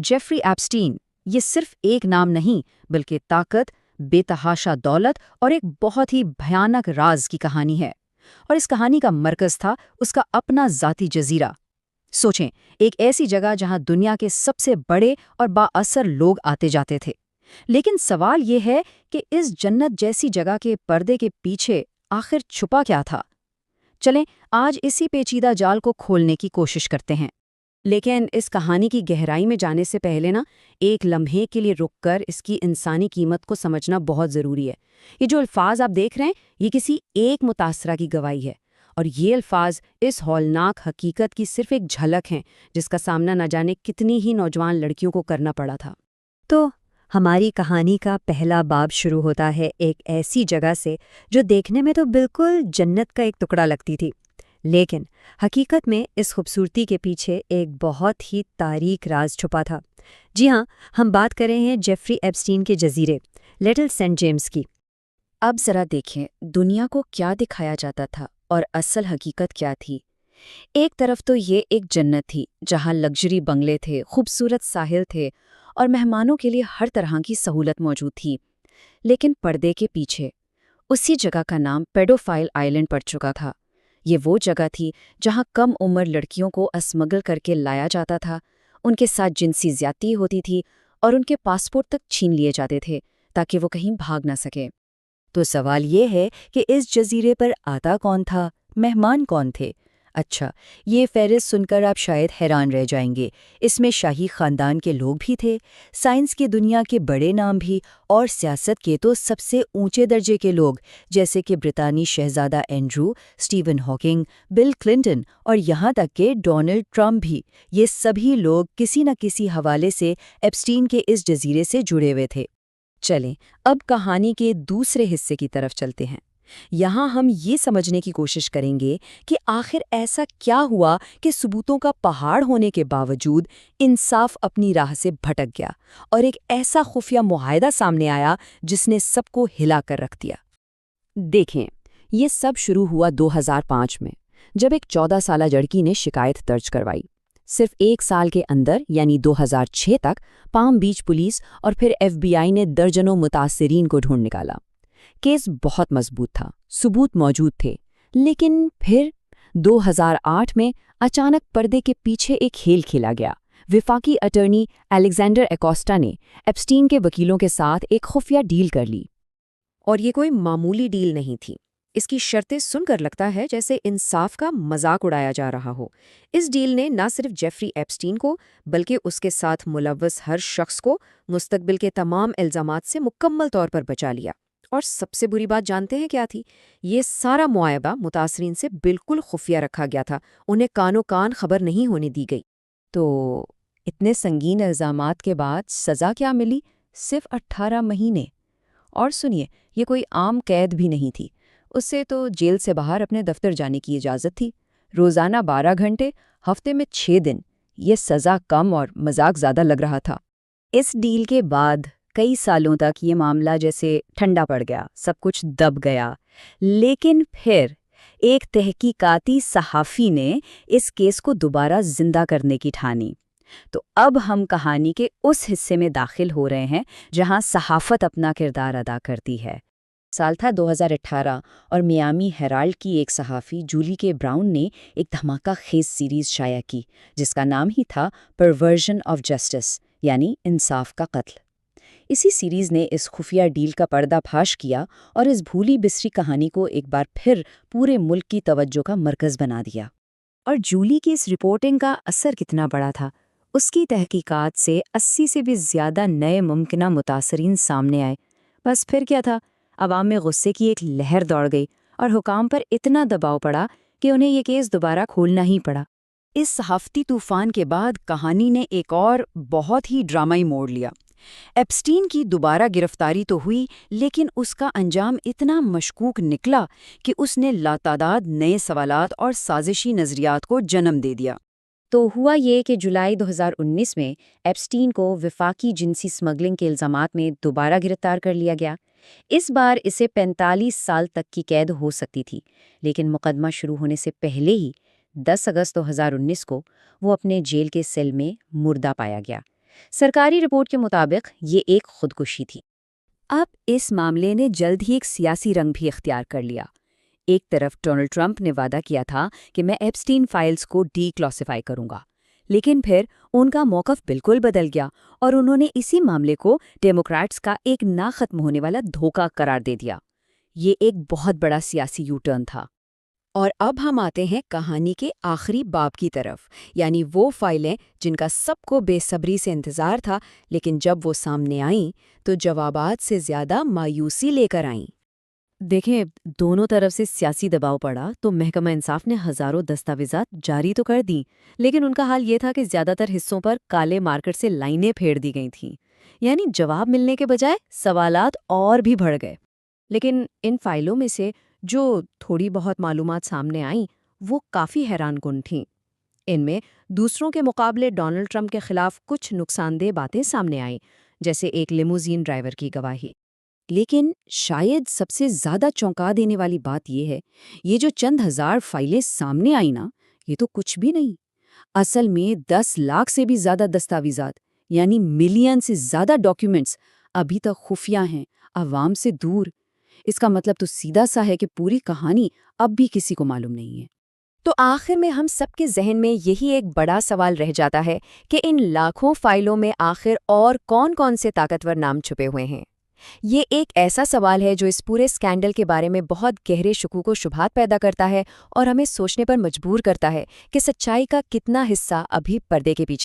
Jeffrey Epstein ये सिर्फ एक नाम नहीं बल्कि ताकत, बेतहाशा दौलत और एक बहुत ही भयानक राज की कहानी है। और इस कहानी का मरकज था उसका अपना ज़ाती जजीरा। सोचें, एक ऐसी जगह जहां दुनिया के सबसे बड़े और बाअसर लोग आते जाते थे। लेकिन सवाल ये है कि इस जन्नत जैसी जगह के पर्दे के पीछे आखिर छुपा क्या था। चलें आज इसी पेचीदा जाल को खोलने की कोशिश करते हैं। लेकिन इस कहानी की गहराई में जाने से पहले ना, एक लम्हे के लिए रुककर इसकी इंसानी कीमत को समझना बहुत ज़रूरी है। ये जो अल्फाज आप देख रहे हैं, ये किसी एक मुतासरा की गवाही है। और ये अल्फाज इस हौलनाक हकीकत की सिर्फ एक झलक हैं, जिसका सामना न जाने कितनी ही नौजवान लड़कियों को करना पड़ा था। तो हमारी कहानी का पहला बाब शुरू होता है एक ऐसी जगह से जो देखने में तो बिल्कुल जन्नत का एक टुकड़ा लगती थी, लेकिन हकीकत में इस खूबसूरती के पीछे एक बहुत ही तारीक राज छुपा था। जी हाँ, हम बात कर रहे हैं जेफरी एप्स्टीन के जजीरे लिटिल सेंट जेम्स की। अब जरा देखें दुनिया को क्या दिखाया जाता था और असल हकीकत क्या थी। एक तरफ तो ये एक जन्नत थी जहां लग्जरी बंगले थे, खूबसूरत साहिल थे और मेहमानों के लिए हर तरह की सहूलत मौजूद थी। लेकिन पर्दे के पीछे उसी जगह का नाम पेडोफाइल आइलैंड पड़ चुका था। ये वो जगह थी जहां कम उम्र लड़कियों को अस्मगल करके लाया जाता था, उनके साथ जिनसी ज्यादती होती थी और उनके पासपोर्ट तक छीन लिए जाते थे ताकि वो कहीं भाग ना सके। तो सवाल ये है कि इस जजीरे पर आता कौन था, मेहमान कौन थे। अच्छा, ये फहरिस्त सुनकर आप शायद हैरान रह जाएंगे। इसमें शाही खानदान के लोग भी थे, साइंस की दुनिया के बड़े नाम भी, और सियासत के तो सबसे ऊंचे दर्जे के लोग, जैसे कि ब्रितानी शहजादा Andrew, Steven Hawking, Bill Clinton और यहाँ तक कि डोनाल्ड ट्रंप भी। ये सभी लोग किसी न किसी हवाले से एप्स्टीन के इस जजीरे से जुड़े हुए थे। चलें अब कहानी के दूसरे हिस्से की तरफ चलते हैं। यहाँ हम ये समझने की कोशिश करेंगे कि आखिर ऐसा क्या हुआ कि सबूतों का पहाड़ होने के बावजूद इंसाफ अपनी राह से भटक गया और एक ऐसा खुफिया मुआहदा सामने आया जिसने सबको हिला कर रख दिया। देखें, ये सब शुरू हुआ 2005 में, जब एक 14 साला लड़की ने शिकायत दर्ज करवाई। सिर्फ एक साल के अंदर यानी 2006 तक पाम बीच पुलिस और फिर FBI ने दर्जनों मुतासिरीन को ढूंढ निकाला। केस बहुत मजबूत था, सबूत मौजूद थे, लेकिन फिर 2008 में अचानक पर्दे के पीछे एक खेल खेला गया। विफाकी अटर्नी अलेक्जेंडर एकोस्टा ने एप्स्टीन के वकीलों के साथ एक खुफिया डील कर ली। और ये कोई मामूली डील नहीं थी। इसकी शर्तें सुनकर लगता है जैसे इंसाफ का मजाक उड़ाया जा रहा हो। इस डील ने न सिर्फ जेफरी एप्स्टीन को बल्कि उसके साथ मुलव्वस हर शख्स को मुस्तकबिल के तमाम इल्जामात से मुकम्मल तौर पर बचा लिया। और सबसे बुरी बात जानते हैं क्या थी? ये सारा मुआयबा मुतासरीन से बिल्कुल खुफिया रखा गया था, उन्हें कानो कान खबर नहीं होने दी गई। तो इतने संगीन इल्जामात के बाद सज़ा क्या मिली? सिर्फ 18 महीने। और सुनिए, ये कोई आम कैद भी नहीं थी। उससे तो जेल से बाहर अपने दफ्तर जाने की इजाज़त थी। रोज़ाना 12 घंटे, हफ्ते में 6 दिन। ये सज़ा कम और मजाक ज़्यादा लग रहा था। इस डील के बाद कई सालों तक ये मामला जैसे ठंडा पड़ गया, सब कुछ दब गया। लेकिन फिर एक तहकीकाती सहाफ़ी ने इस केस को दोबारा जिंदा करने की ठानी। तो अब हम कहानी के उस हिस्से में दाखिल हो रहे हैं जहां सहाफ़त अपना किरदार अदा करती है। साल था 2018 और मियामी हेराल्ड की एक सहाफ़ी जूली के ब्राउन ने एक धमाका खेज सीरीज़ शाया की जिसका नाम ही था परवर्जन ऑफ जस्टिस, यानी इंसाफ का कत्ल। इसी सीरीज़ ने इस खुफिया डील का पर्दाफाश किया और इस भूली बिसरी कहानी को एक बार फिर पूरे मुल्क की तवज्जो का मरकज़ बना दिया। और जूली की इस रिपोर्टिंग का असर कितना बड़ा था। उसकी तहकीकात से 80 से भी ज़्यादा नए मुमकिना मुतासरीन सामने आए। बस फिर क्या था, अवाम में गुस्से की एक लहर दौड़ गई और हुकाम पर इतना दबाव पड़ा कि उन्हें ये केस दोबारा खोलना ही पड़ा। इस सहाफ़ती तूफान के बाद कहानी ने एक और बहुत ही ड्रामाई मोड़ लिया। एप्स्टीन की दोबारा गिरफ्तारी तो हुई, लेकिन उसका अंजाम इतना मशकूक निकला कि उसने लातादाद नए सवालात और साजिशी नज़रियात को जन्म दे दिया। तो हुआ ये कि जुलाई 2019 में एप्स्टीन को विफाकी जिनसी स्मगलिंग के इल्ज़ामात में दोबारा गिरफ्तार कर लिया गया। इस बार इसे 45 साल तक की कैद हो सकती थी, लेकिन मुकदमा शुरू होने से पहले ही 10 अगस्त 2019 को वो अपने जेल के सेल में मुर्दा पाया गया। سرکاری رپورٹ کے مطابق یہ ایک خودکشی تھی۔ اب اس معاملے نے جلد ہی ایک سیاسی رنگ بھی اختیار کر لیا۔ ایک طرف ڈونلڈ ٹرمپ نے وعدہ کیا تھا کہ میں ایپسٹین فائلز کو ڈی کلاسیفائی کروں گا، لیکن پھر ان کا موقف بالکل بدل گیا اور انہوں نے اسی معاملے کو ڈیموکریٹس کا ایک نہ ختم ہونے والا دھوکہ قرار دے دیا۔ یہ ایک بہت بڑا سیاسی یو ٹرن تھا۔ اور اب ہم آتے ہیں کہانی کے آخری باب کی طرف، یعنی وہ فائلیں جن کا سب کو بے صبری سے انتظار تھا، لیکن جب وہ سامنے آئیں تو جوابات سے زیادہ مایوسی لے کر آئیں۔ دیکھیں، دونوں طرف سے سیاسی دباؤ پڑا تو محکمہ انصاف نے ہزاروں دستاویزات جاری تو کر دیں، لیکن ان کا حال یہ تھا کہ زیادہ تر حصوں پر کالے مارکر سے لائنیں پھیر دی گئی تھیں، یعنی جواب ملنے کے بجائے سوالات اور بھی بڑھ گئے۔ لیکن ان فائلوں میں سے جو تھوڑی بہت معلومات سامنے آئیں وہ کافی حیران کن تھیں۔ ان میں دوسروں کے مقابلے ڈونلڈ ٹرمپ کے خلاف کچھ نقصان دہ باتیں سامنے آئیں، جیسے ایک لیموزین ڈرائیور کی گواہی۔ لیکن شاید سب سے زیادہ چونکا دینے والی بات یہ ہے، یہ جو چند ہزار فائلیں سامنے آئیں نا، یہ تو کچھ بھی نہیں۔ اصل میں 10 لاکھ سے بھی زیادہ دستاویزات، یعنی ملین سے زیادہ ڈاکیومنٹس ابھی تک خفیہ ہیں، عوام سے دور۔ اس کا مطلب تو سیدھا سا ہے کہ پوری کہانی اب بھی کسی کو معلوم نہیں ہے۔ تو آخر میں ہم سب کے ذہن میں یہی ایک بڑا سوال رہ جاتا ہے کہ ان لاکھوں فائلوں میں آخر اور کون کون سے طاقتور نام چھپے ہوئے ہیں؟ یہ ایک ایسا سوال ہے جو اس پورے اسکینڈل کے بارے میں بہت گہرے شکوک و شبہات پیدا کرتا ہے اور ہمیں سوچنے پر مجبور کرتا ہے کہ سچائی کا کتنا حصہ ابھی پردے کے پیچھے